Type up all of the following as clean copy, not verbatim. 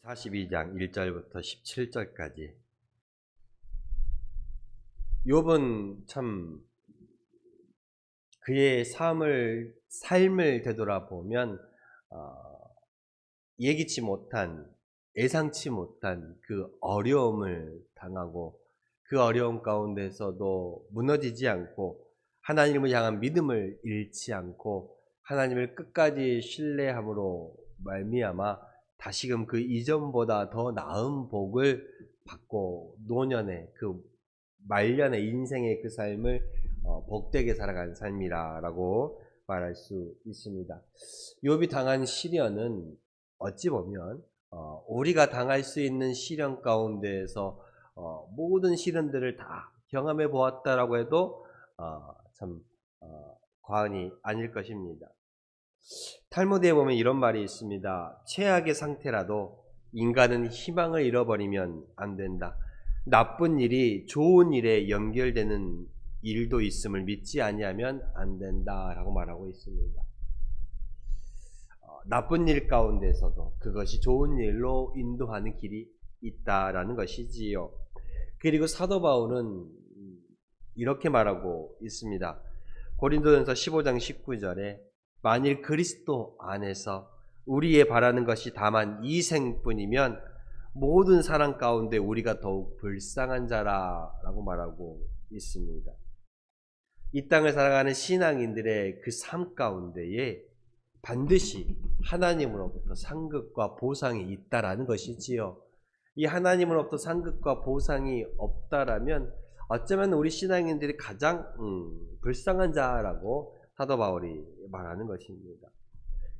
42장 1절부터 17절까지. 욥은 참 그의 삶을 되돌아보면 예기치 못한, 예상치 못한 그 어려움을 당하고 그 어려움 가운데서도 무너지지 않고 하나님을 향한 믿음을 잃지 않고 하나님을 끝까지 신뢰함으로 말미암아 다시금 그 이전보다 더 나은 복을 받고 노년의 그 말년의 인생의 그 삶을 복되게 살아간 삶이라고 말할 수 있습니다. 욥이 당한 시련은 어찌 보면 우리가 당할 수 있는 시련 가운데에서 모든 시련들을 다 경험해 보았다라고 해도 참 과언이 아닐 것입니다. 탈무드에 보면 이런 말이 있습니다. 최악의 상태라도 인간은 희망을 잃어버리면 안 된다. 나쁜 일이 좋은 일에 연결되는 일도 있음을 믿지 아니하면 안 된다라고 말하고 있습니다. 나쁜 일 가운데서도 그것이 좋은 일로 인도하는 길이 있다라는 것이지요. 그리고 사도 바울은 이렇게 말하고 있습니다. 고린도전서 15장 19절에 만일 그리스도 안에서 우리의 바라는 것이 다만 이 생뿐이면 모든 사람 가운데 우리가 더욱 불쌍한 자라라고 말하고 있습니다. 이 땅을 살아가는 신앙인들의 그 삶 가운데에 반드시 하나님으로부터 상급과 보상이 있다라는 것이지요. 이 하나님으로부터 상급과 보상이 없다라면 어쩌면 우리 신앙인들이 가장 불쌍한 자라고 사도 바울이 말하는 것입니다.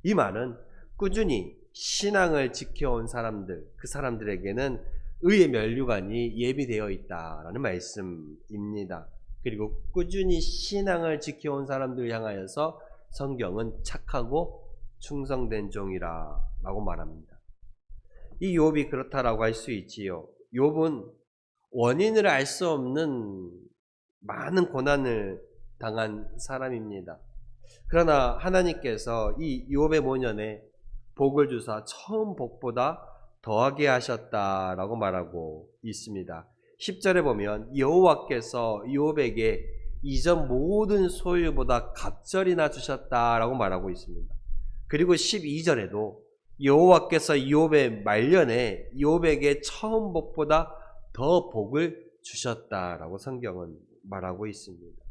이 말은 꾸준히 신앙을 지켜온 사람들, 그 사람들에게는 의의 면류관이 예비되어 있다라는 말씀입니다. 그리고 꾸준히 신앙을 지켜온 사람들을 향하여서 성경은 착하고 충성된 종이라고 말합니다. 이 욥이 그렇다라고 할 수 있지요. 욥은 원인을 알 수 없는 많은 고난을 당한 사람입니다. 그러나 하나님께서 이 욥의 모년에 복을 주사 처음 복보다 더하게 하셨다라고 말하고 있습니다. 10절에 보면 여호와께서 욥에게 이전 모든 소유보다 갑절이나 주셨다라고 말하고 있습니다. 그리고 12절에도 여호와께서 욥의 말년에 욥에게 처음 복보다 더 복을 주셨다라고 성경은 말하고 있습니다.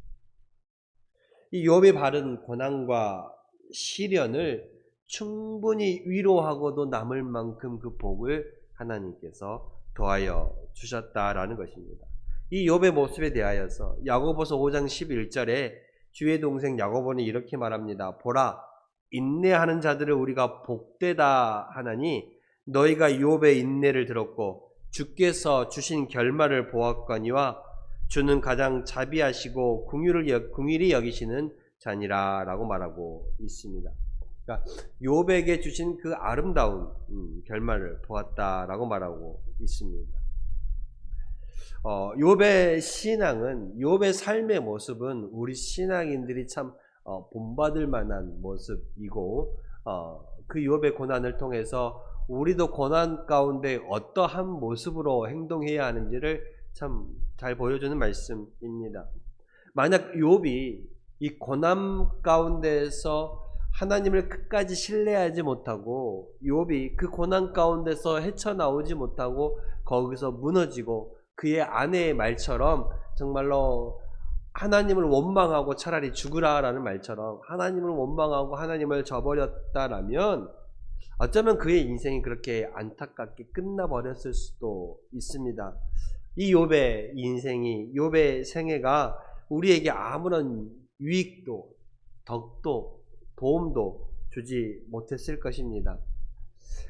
이 욥의 바른 고난과 시련을 충분히 위로하고도 남을 만큼 그 복을 하나님께서 더하여 주셨다라는 것입니다. 이 욥의 모습에 대하여서 야고보서 5장 11절에 주의 동생 야고보는 이렇게 말합니다. 보라, 인내하는 자들을 우리가 복되다 하나니 너희가 욥의 인내를 들었고 주께서 주신 결말을 보았거니와 주는 가장 자비하시고 긍휼히 여기시는 자니라 라고 말하고 있습니다. 그러니까 욥에게 주신 그 아름다운 결말을 보았다라고 말하고 있습니다. 욥의 신앙은, 욥의 삶의 모습은 우리 신앙인들이 참 본받을 만한 모습이고 그 욥의 고난을 통해서 우리도 고난 가운데 어떠한 모습으로 행동해야 하는지를 참 잘 보여주는 말씀입니다. 만약 욥이 이 고난 가운데에서 하나님을 끝까지 신뢰하지 못하고 욥이 그 고난 가운데서 헤쳐나오지 못하고 거기서 무너지고 그의 아내의 말처럼 정말로 하나님을 원망하고 차라리 죽으라라는 말처럼 하나님을 원망하고 하나님을 저버렸다라면 어쩌면 그의 인생이 그렇게 안타깝게 끝나버렸을 수도 있습니다. 이 욥의 인생이, 욥의 생애가 우리에게 아무런 유익도 덕도 도움도 주지 못했을 것입니다.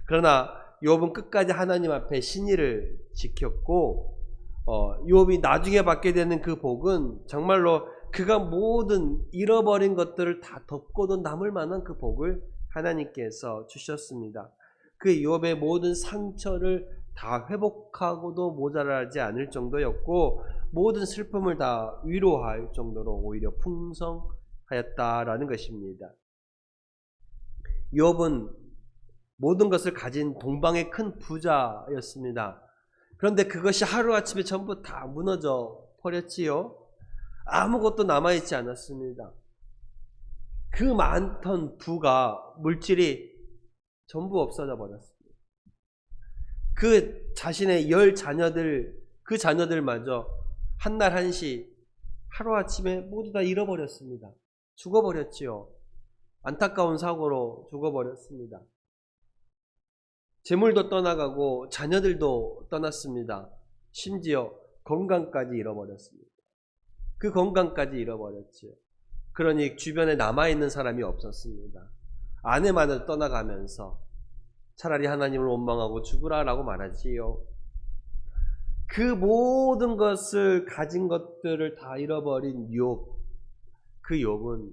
그러나 욥은 끝까지 하나님 앞에 신의를 지켰고 욥이 나중에 받게 되는 그 복은 정말로 그가 모든 잃어버린 것들을 다 덮고도 남을 만한 그 복을 하나님께서 주셨습니다. 그 욥의 모든 상처를 다 회복하고도 모자라지 않을 정도였고 모든 슬픔을 다 위로할 정도로 오히려 풍성하였다라는 것입니다. 욥은 모든 것을 가진 동방의 큰 부자였습니다. 그런데 그것이 하루아침에 전부 다 무너져 버렸지요. 아무것도 남아있지 않았습니다. 그 많던 부가, 물질이 전부 없어져 버렸습니다. 그 자신의 10자녀들, 그 자녀들마저 한날 한시 하루아침에 모두 다 잃어버렸습니다. 죽어버렸지요. 안타까운 사고로 죽어버렸습니다. 재물도 떠나가고 자녀들도 떠났습니다. 심지어 건강까지 잃어버렸습니다. 그 건강까지 잃어버렸지요. 그러니 주변에 남아있는 사람이 없었습니다. 아내만을 떠나가면서 차라리 하나님을 원망하고 죽으라라고 말하지요. 그 모든 것을 가진 것들을 다 잃어버린 욥, 그 욥은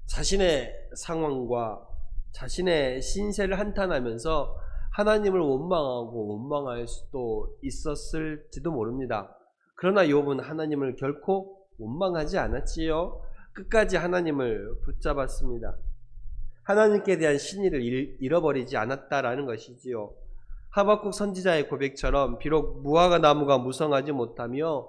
자신의 상황과 자신의 신세를 한탄하면서 하나님을 원망할 수도 있었을지도 모릅니다. 그러나 욥은 하나님을 결코 원망하지 않았지요. 끝까지 하나님을 붙잡았습니다. 하나님께 대한 신의를 잃어버리지 않았다라는 것이지요. 하박국 선지자의 고백처럼 비록 무화과 나무가 무성하지 못하며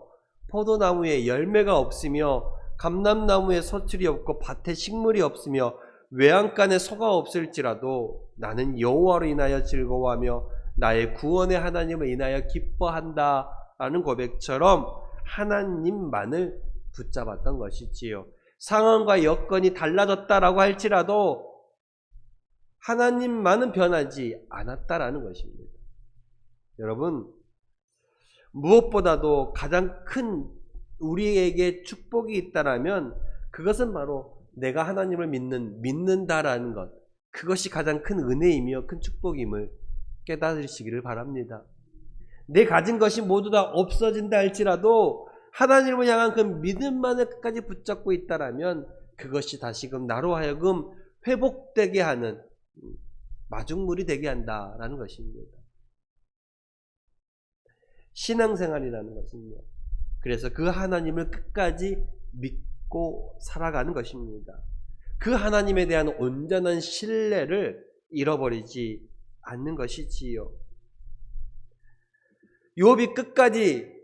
포도나무에 열매가 없으며 감람나무에 소출이 없고 밭에 식물이 없으며 외양간에 소가 없을지라도 나는 여호와로 인하여 즐거워하며 나의 구원의 하나님을 인하여 기뻐한다 라는 고백처럼 하나님만을 붙잡았던 것이지요. 상황과 여건이 달라졌다라고 할지라도 하나님만은 변하지 않았다라는 것입니다. 여러분, 무엇보다도 가장 큰 우리에게 축복이 있다라면 그것은 바로 내가 하나님을 믿는다라는 것, 그것이 가장 큰 은혜이며 큰 축복임을 깨달으시기를 바랍니다. 내 가진 것이 모두 다 없어진다 할지라도 하나님을 향한 그 믿음만을 끝까지 붙잡고 있다라면 그것이 다시금 나로 하여금 회복되게 하는 마중물이 되게 한다라는 것입니다. 신앙생활이라는 것은요, 그래서 그 하나님을 끝까지 믿고 살아가는 것입니다. 그 하나님에 대한 온전한 신뢰를 잃어버리지 않는 것이지요. 욥이 끝까지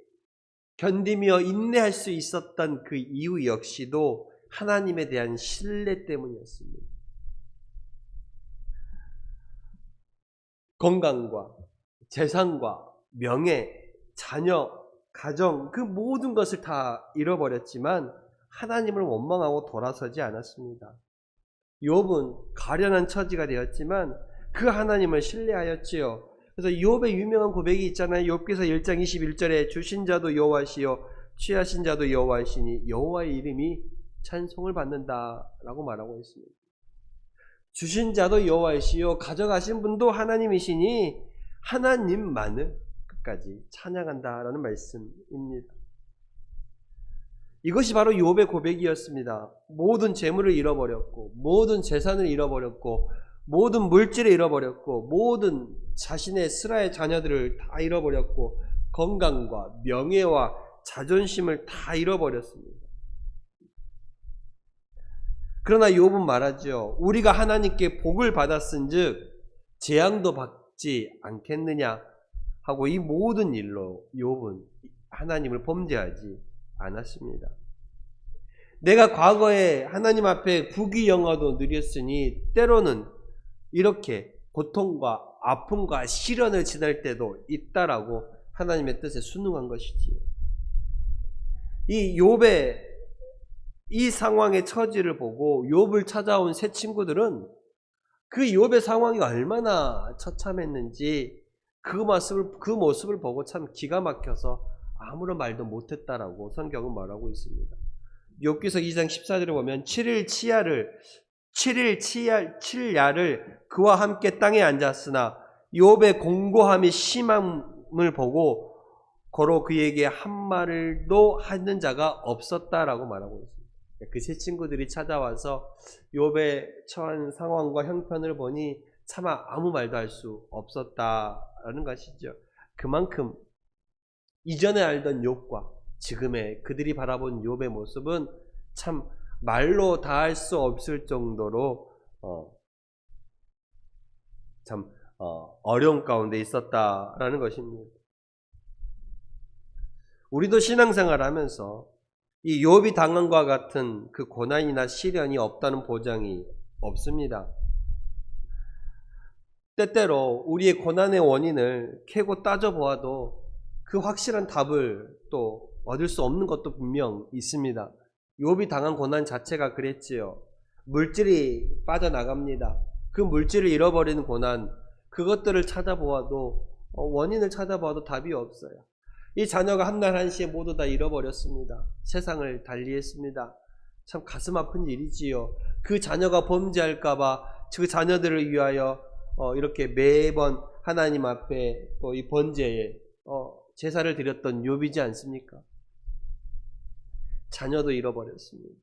견디며 인내할 수 있었던 그 이유 역시도 하나님에 대한 신뢰 때문이었습니다. 건강과 재산과 명예, 자녀, 가정, 그 모든 것을 다 잃어버렸지만 하나님을 원망하고 돌아서지 않았습니다. 욥은 가련한 처지가 되었지만 그 하나님을 신뢰하였지요. 그래서 욥의 유명한 고백이 있잖아요. 욥기서 1장 21절에 주신 자도 여호와시요 취하신 자도 여호와시니 여호와의 이름이 찬송을 받는다라고 말하고 있습니다. 주신 자도 여호와시요 가져가신 분도 하나님이시니 하나님만을 끝까지 찬양한다라는 말씀입니다. 이것이 바로 욥의 고백이었습니다. 모든 재물을 잃어버렸고 모든 재산을 잃어버렸고 모든 물질을 잃어버렸고 모든 자신의 스라의 자녀들을 다 잃어버렸고 건강과 명예와 자존심을 다 잃어버렸습니다. 그러나 욥은 말하죠. 우리가 하나님께 복을 받았은즉 재앙도 받지 않겠느냐 하고 이 모든 일로 욥은 하나님을 범죄하지 않았습니다. 내가 과거에 하나님 앞에 부귀영화도 누렸으니 때로는 이렇게 고통과 아픔과 시련을 지날 때도 있다라고 하나님의 뜻에 순응한 것이지요. 이 욥의 이 상황의 처지를 보고 욥을 찾아온 세 친구들은 그 욥의 상황이 얼마나 처참했는지 그 모습을 보고 참 기가 막혀서 아무런 말도 못했다라고 성경은 말하고 있습니다. 욥기서 2장 14절에 보면 7일 칠야를 그와 함께 땅에 앉았으나 욥의 공고함이 심함을 보고 고로 그에게 한 말도 하는 자가 없었다라고 말하고 있습니다. 그 세 친구들이 찾아와서 욥의 처한 상황과 형편을 보니 차마 아무 말도 할 수 없었다라는 것이죠. 그만큼 이전에 알던 욥과 지금의 그들이 바라본 욥의 모습은 참 말로 다 할 수 없을 정도로 참 어려운 가운데 있었다라는 것입니다. 우리도 신앙생활하면서 이 욥이 당한 것과 같은 그 고난이나 시련이 없다는 보장이 없습니다. 때때로 우리의 고난의 원인을 캐고 따져보아도 그 확실한 답을 또 얻을 수 없는 것도 분명 있습니다. 욥이 당한 고난 자체가 그랬지요. 물질이 빠져나갑니다. 그 물질을 잃어버리는 고난, 그것들을 찾아보아도 원인을 찾아보아도 답이 없어요. 이 자녀가 한날 한시에 모두 다 잃어버렸습니다. 세상을 달리했습니다. 참 가슴 아픈 일이지요. 그 자녀가 범죄할까봐 그 자녀들을 위하여 이렇게 매번 하나님 앞에 또 이 번제에 제사를 드렸던 욥이지 않습니까? 자녀도 잃어버렸습니다.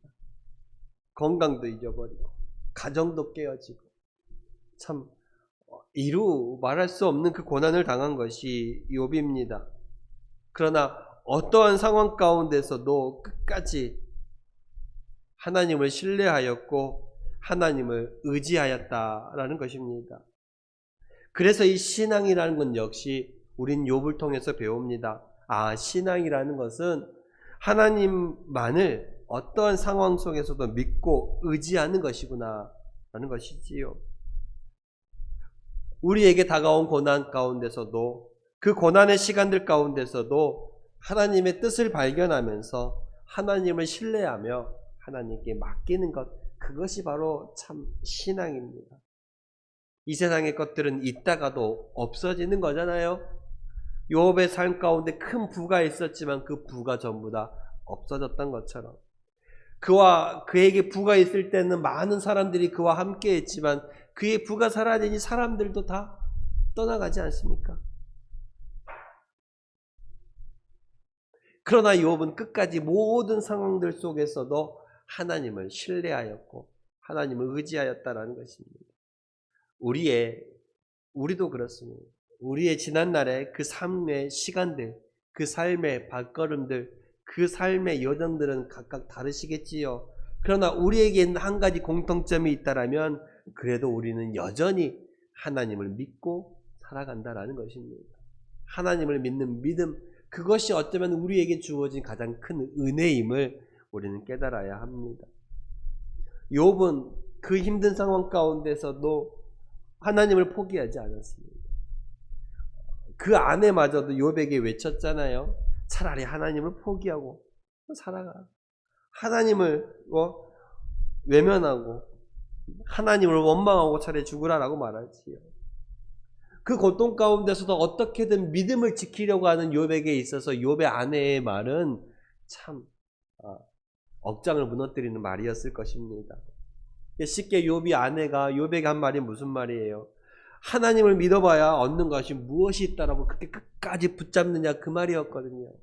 건강도 잊어버리고 가정도 깨어지고 참 이루 말할 수 없는 그 고난을 당한 것이 욥입니다. 그러나 어떠한 상황 가운데서도 끝까지 하나님을 신뢰하였고 하나님을 의지하였다라는 것입니다. 그래서 이 신앙이라는 건 역시 우린 욥을 통해서 배웁니다. 신앙이라는 것은 하나님만을 어떠한 상황 속에서도 믿고 의지하는 것이구나 라는 것이지요. 우리에게 다가온 고난 가운데서도 그 고난의 시간들 가운데서도 하나님의 뜻을 발견하면서 하나님을 신뢰하며 하나님께 맡기는 것, 그것이 바로 참 신앙입니다. 이 세상의 것들은 있다가도 없어지는 거잖아요. 욥의 삶 가운데 큰 부가 있었지만 그 부가 전부 다 없어졌던 것처럼 그에게 부가 있을 때는 많은 사람들이 그와 함께 했지만 그의 부가 사라지니 사람들도 다 떠나가지 않습니까? 그러나 욥은 끝까지 모든 상황들 속에서도 하나님을 신뢰하였고 하나님을 의지하였다라는 것입니다. 우리도 그렇습니다. 우리의 지난날의 그 삶의 시간들, 그 삶의 발걸음들, 그 삶의 여정들은 각각 다르시겠지요. 그러나 우리에게는 한 가지 공통점이 있다라면 그래도 우리는 여전히 하나님을 믿고 살아간다라는 것입니다. 하나님을 믿는 믿음, 그것이 어쩌면 우리에게 주어진 가장 큰 은혜임을 우리는 깨달아야 합니다. 욥은 그 힘든 상황 가운데서도 하나님을 포기하지 않았습니다. 그 아내마저도 욥에게 외쳤잖아요. 차라리 하나님을 포기하고 살아가. 하나님을 외면하고 하나님을 원망하고 차라리 죽으라라고 말하지요. 그 고통 가운데서도 어떻게든 믿음을 지키려고 하는 욥에게 있어서 욥의 아내의 말은 참 억장을 무너뜨리는 말이었을 것입니다. 쉽게 욥이 아내가 욥에게 한 말이 무슨 말이에요? 하나님을 믿어봐야 얻는 것이 무엇이 있다라고 그렇게 끝까지 붙잡느냐, 그 말이었거든요.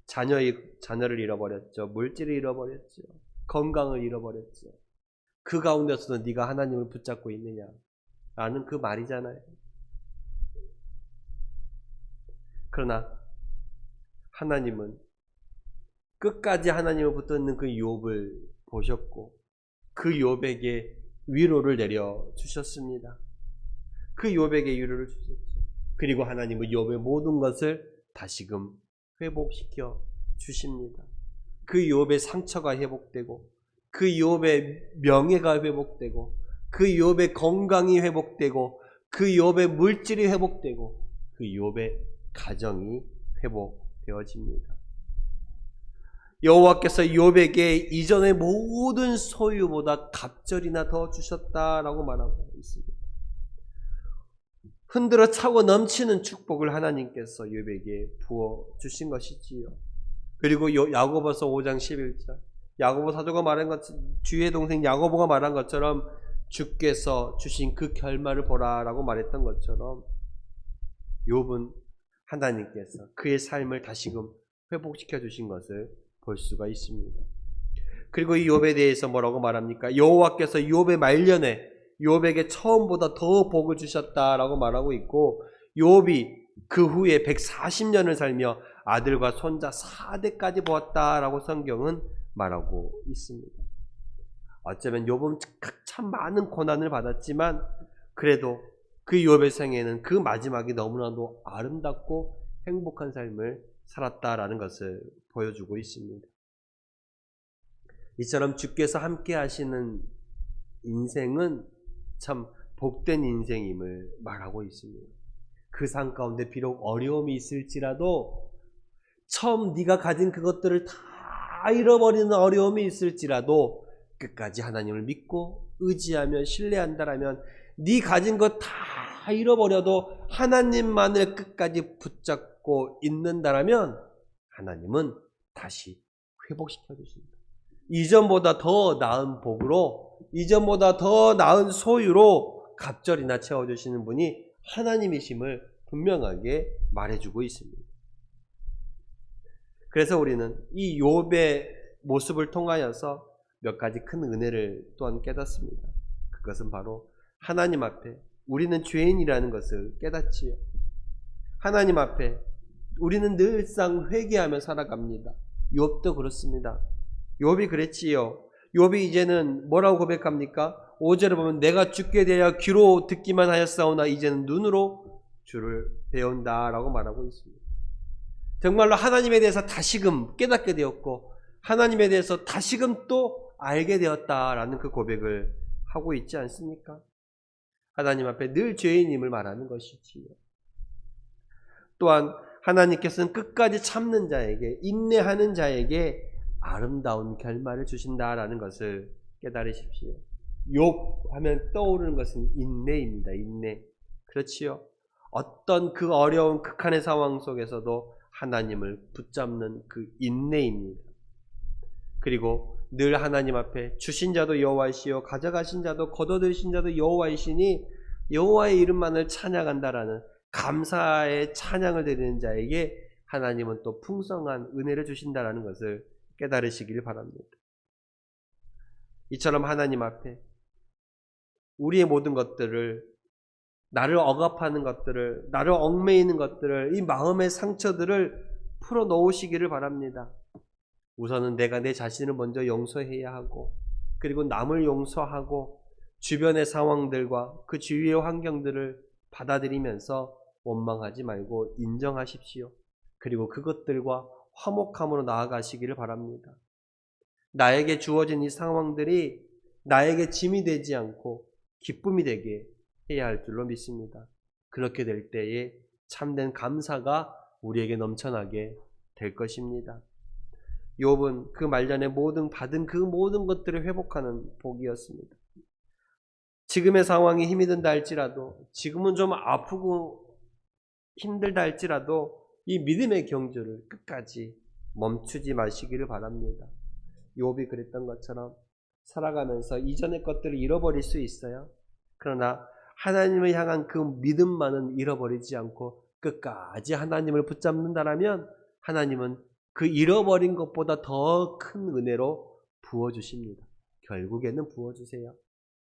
자녀를 잃어버렸죠. 물질을 잃어버렸죠. 건강을 잃어버렸죠. 그 가운데서도 네가 하나님을 붙잡고 있느냐 라는 그 말이잖아요. 그러나 하나님은 끝까지 하나님을 붙들는 그 욥을 보셨고 그 욥에게 위로를 내려주셨습니다. 그 욥에게 위로를 주셨죠. 그리고 하나님은 욥의 모든 것을 다시금 회복시켜 주십니다. 그 욥의 상처가 회복되고 그 욥의 명예가 회복되고 그 욥의 건강이 회복되고 그 욥의 물질이 회복되고 그 욥의 가정이 회복되어집니다. 여호와께서 욥에게 이전의 모든 소유보다 갑절이나 더 주셨다라고 말하고 있습니다. 흔들어 차고 넘치는 축복을 하나님께서 욥에게 부어 주신 것이지요. 그리고 야고보서 5장 11절 야고보 사도가 말한 것, 주의 동생 야고보가 말한 것처럼 주께서 주신 그 결말을 보라라고 말했던 것처럼 욥은 하나님께서 그의 삶을 다시금 회복시켜 주신 것을 볼 수가 있습니다. 그리고 이 욥에 대해서 뭐라고 말합니까? 여호와께서 욥의 말년에 욥에게 처음보다 더 복을 주셨다라고 말하고 있고 욥이 그 후에 140년을 살며 아들과 손자 4대까지 보았다라고 성경은 말하고 있습니다. 어쩌면 욥은 참 많은 고난을 받았지만 그래도 그 욥의 생애는 그 마지막이 너무나도 아름답고 행복한 삶을 살았다라는 것을 보여주고 있습니다. 이처럼 주께서 함께 하시는 인생은 참 복된 인생임을 말하고 있습니다. 그 삶 가운데 비록 어려움이 있을지라도 처음 네가 가진 그것들을 다 잃어버리는 어려움이 있을지라도 끝까지 하나님을 믿고 의지하며 신뢰한다라면 네 가진 것 다 잃어버려도 하나님만을 끝까지 붙잡고 있는다라면 하나님은 다시 회복시켜 주십니다. 이전보다 더 나은 복으로, 이전보다 더 나은 소유로 갑절이나 채워주시는 분이 하나님이심을 분명하게 말해주고 있습니다. 그래서 우리는 이 욥의 모습을 통하여서 몇 가지 큰 은혜를 또한 깨닫습니다. 그것은 바로 하나님 앞에 우리는 죄인이라는 것을 깨닫지요. 하나님 앞에 우리는 늘상 회개하며 살아갑니다. 욥도 그렇습니다. 욥이 그랬지요. 욥이 이제는 뭐라고 고백합니까? 5절에 보면 내가 주께 대하여 귀로 듣기만 하였사오나 이제는 눈으로 주를 배운다라고 말하고 있습니다. 정말로 하나님에 대해서 다시금 깨닫게 되었고 하나님에 대해서 다시금 또 알게 되었다라는 그 고백을 하고 있지 않습니까? 하나님 앞에 늘 죄인임을 말하는 것이지요. 또한 하나님께서는 끝까지 참는 자에게, 인내하는 자에게 아름다운 결말을 주신다라는 것을 깨달으십시오. 욥 하면 떠오르는 것은 인내입니다. 인내. 그렇지요. 어떤 그 어려운 극한의 상황 속에서도 하나님을 붙잡는 그 인내입니다. 그리고 늘 하나님 앞에 주신 자도 여호와이시요 가져가신 자도 거둬들이신 자도 여호와이시니 여호와의 이름만을 찬양한다라는 감사의 찬양을 드리는 자에게 하나님은 또 풍성한 은혜를 주신다라는 것을 깨달으시길 바랍니다. 이처럼 하나님 앞에 우리의 모든 것들을, 나를 억압하는 것들을, 나를 얽매이는 것들을, 이 마음의 상처들을 풀어놓으시기를 바랍니다. 우선은 내가 내 자신을 먼저 용서해야 하고, 그리고 남을 용서하고 주변의 상황들과 그 주위의 환경들을 받아들이면서 원망하지 말고 인정하십시오. 그리고 그것들과 화목함으로 나아가시기를 바랍니다. 나에게 주어진 이 상황들이 나에게 짐이 되지 않고 기쁨이 되게 해야 할 줄로 믿습니다. 그렇게 될 때에 참된 감사가 우리에게 넘쳐나게 될 것입니다. 욥은 그 말년에 받은 그 모든 것들을 회복하는 복이었습니다. 지금의 상황이 힘이 든다 할지라도, 지금은 좀 아프고 힘들다 할지라도 이 믿음의 경주를 끝까지 멈추지 마시기를 바랍니다. 욥이 그랬던 것처럼 살아가면서 이전의 것들을 잃어버릴 수 있어요. 그러나 하나님을 향한 그 믿음만은 잃어버리지 않고 끝까지 하나님을 붙잡는다라면 하나님은 그 잃어버린 것보다 더 큰 은혜로 부어주십니다. 결국에는 부어주세요.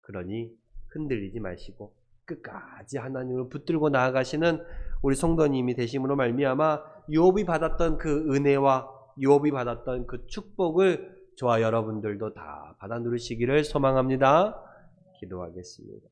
그러니 흔들리지 마시고 끝까지 하나님을 붙들고 나아가시는 우리 성도님이 되심으로 말미암아 욥이 받았던 그 은혜와 욥이 받았던 그 축복을 저와 여러분들도 다 받아 누리시기를 소망합니다. 기도하겠습니다.